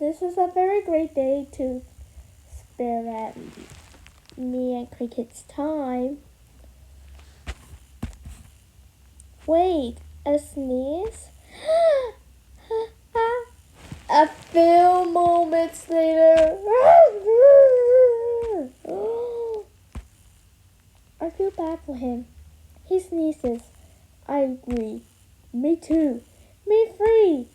this is a very great day to spare at me and Cricket's time. Wait, a sneeze? A few moments later. I feel bad for him. He sneezes. I agree. Me too. Me free.